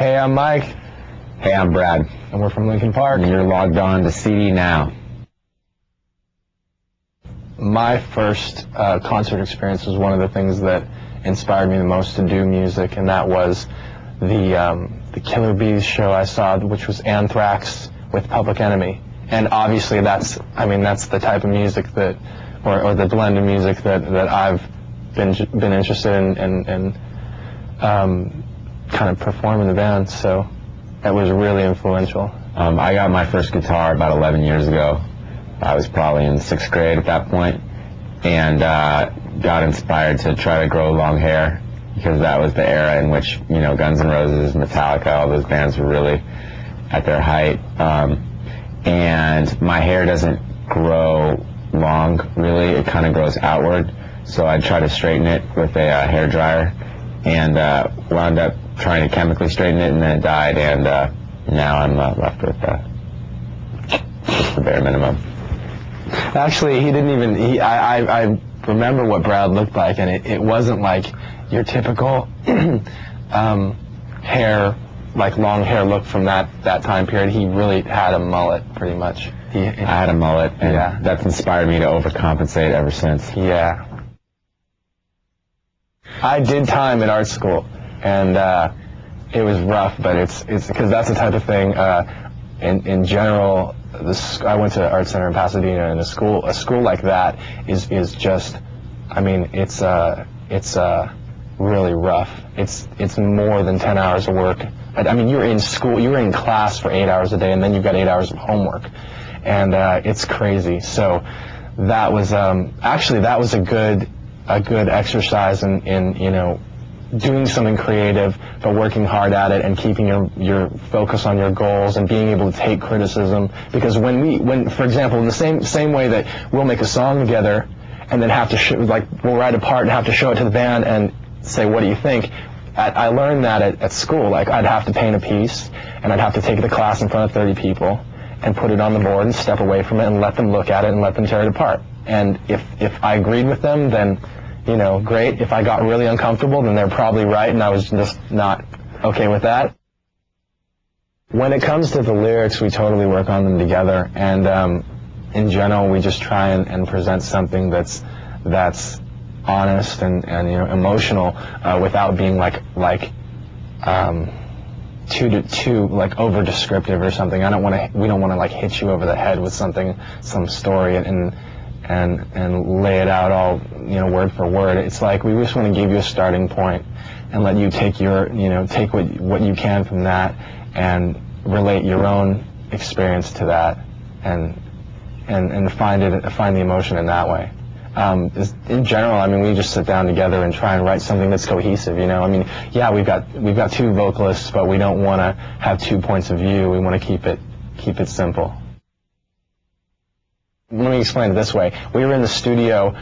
Hey, I'm Mike. Hey, I'm Brad. And we're from Lincoln Park. And you're logged on to CD Now. My first concert experience was one of the things that inspired me the most to do music, and that was the Killer Bees show I saw, which was Anthrax with Public Enemy. And obviously that's the type of music that, or the blend of music that I've been interested in and kind of perform in the band, so that was really influential. I got my first guitar about 11 years ago. I was probably in 6th grade at that point, and got inspired to try to grow long hair, because that was the era in which, you know, Guns N' Roses, Metallica, all those bands were really at their height. And my hair doesn't grow long, really. It kind of grows outward. So I tried to straighten it with a hair dryer, and wound up trying to chemically straighten it, and then it died, and now I'm left with just the bare minimum. Actually, he didn't even, I remember what Brad looked like, and it wasn't like your typical hair, like long hair look from that time period. He really had a mullet, pretty much. I had a mullet, and yeah, that's inspired me to overcompensate ever since. Yeah. I did time in art school, and it was rough, but it's because that's the type of thing. In general, I went to Art Center in Pasadena, and a school like that is just, I mean, it's really rough. It's more than 10 hours of work. I mean, you're in school, you're in class for 8 hours a day, and then you've got 8 hours of homework, and it's crazy. So that was actually that was a good exercise in you know, doing something creative but working hard at it and keeping your focus on your goals and being able to take criticism. Because when for example, in the same way that we'll make a song together and then have to we'll write a part and have to show it to the band and say, what do you think? I learned that at school. Like, I'd have to paint a piece, and I'd have to take it to class in front of 30 people and put it on the board and step away from it and let them look at it and let them tear it apart. And if I agreed with them, then, you know, great. If I got really uncomfortable, then they're probably right, and I was just not okay with that. When it comes to the lyrics, we totally work on them together, and in general, we just try and present something that's honest and you know, emotional, without being too like over descriptive or something. We don't want to like hit you over the head with some story and lay it out all, you know, word for word. It's like we just want to give you a starting point and let you take take what you can from that and relate your own experience to that and find the emotion in that way. In general, I mean, we just sit down together and try and write something that's cohesive, you know. I mean, yeah, we've got two vocalists, but we don't want to have two points of view. We want to keep it simple. Let me explain it this way. We were in the studio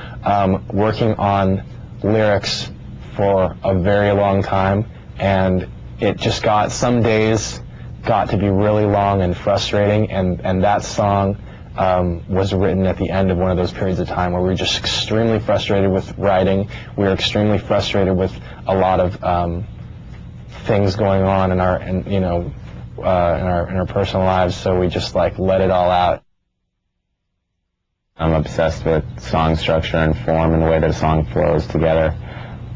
working on lyrics for a very long time, and it just some days got to be really long and frustrating, and that song was written at the end of one of those periods of time where we were just extremely frustrated with writing. We were extremely frustrated with a lot of things going on in our personal lives, so we just like let it all out. I'm obsessed with song structure and form and the way that a song flows together,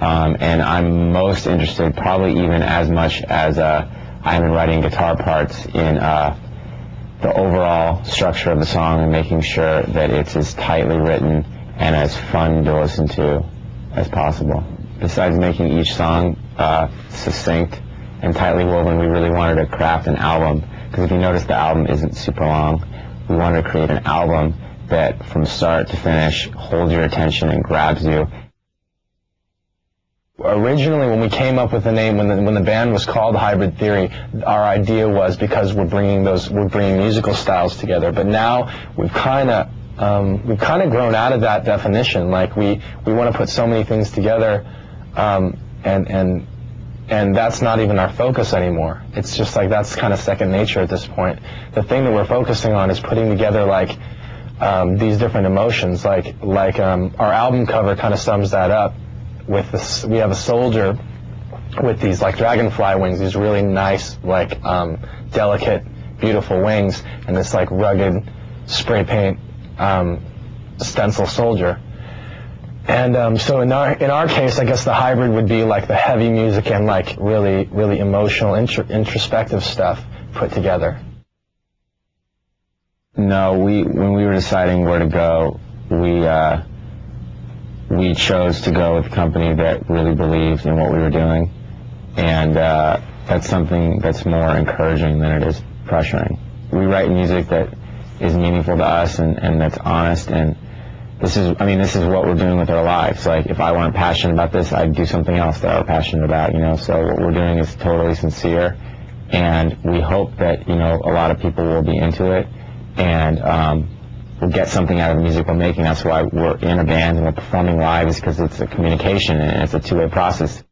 and I'm most interested, probably even as much as I'm in writing guitar parts, in the overall structure of the song and making sure that it's as tightly written and as fun to listen to as possible. Besides making each song succinct and tightly woven, we really wanted to craft an album, because if you notice, the album isn't super long. We wanted to create an album that from start to finish holds your attention and grabs you. Originally, when we came up with the name, when the band was called Hybrid Theory, our idea was because we're bringing musical styles together. But now we've kind of grown out of that definition. Like we want to put so many things together, and that's not even our focus anymore. It's just like that's kind of second nature at this point. The thing that we're focusing on is putting together like these different emotions. Like our album cover kind of sums that up. With this, we have a soldier with these like dragonfly wings, these really nice, like delicate, beautiful wings, and this like rugged spray paint stencil soldier. And so in our case, I guess the hybrid would be like the heavy music and like really emotional, introspective stuff put together. No, when we were deciding where to go, we chose to go with a company that really believed in what we were doing, and that's something that's more encouraging than it is pressuring. We write music that is meaningful to us and that's honest, and this is what we're doing with our lives. Like, if I weren't passionate about this, I'd do something else that I were passionate about, you know. So what we're doing is totally sincere, and we hope that, you know, a lot of people will be into it, and we'll get something out of the music we're making. That's why we're in a band and we're performing live, is because it's a communication and it's a two-way process.